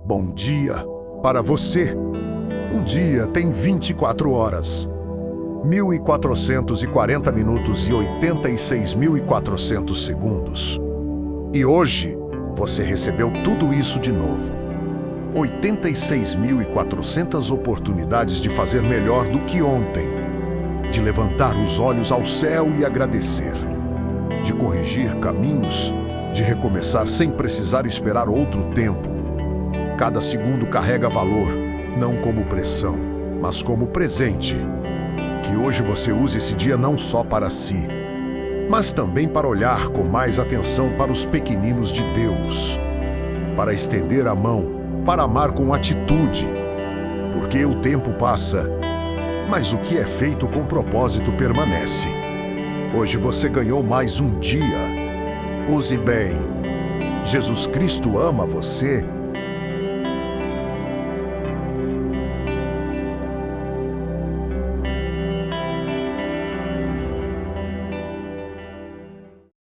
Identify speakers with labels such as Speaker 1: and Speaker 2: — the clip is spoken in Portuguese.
Speaker 1: Bom dia para você. Um dia tem 24 horas, 1.440 minutos e 86.400 segundos. E hoje você recebeu tudo isso de novo. 86.400 oportunidades de fazer melhor do que ontem, de levantar os olhos ao céu e agradecer, de corrigir caminhos, de recomeçar sem precisar esperar outro tempo. Cada segundo carrega valor, não como pressão, mas como presente. Que hoje você use esse dia não só para si, mas também para olhar com mais atenção para os pequeninos de Deus, para estender a mão, para amar com atitude. Porque o tempo passa, mas o que é feito com propósito permanece. Hoje você ganhou mais um dia. Use bem. Jesus Cristo ama você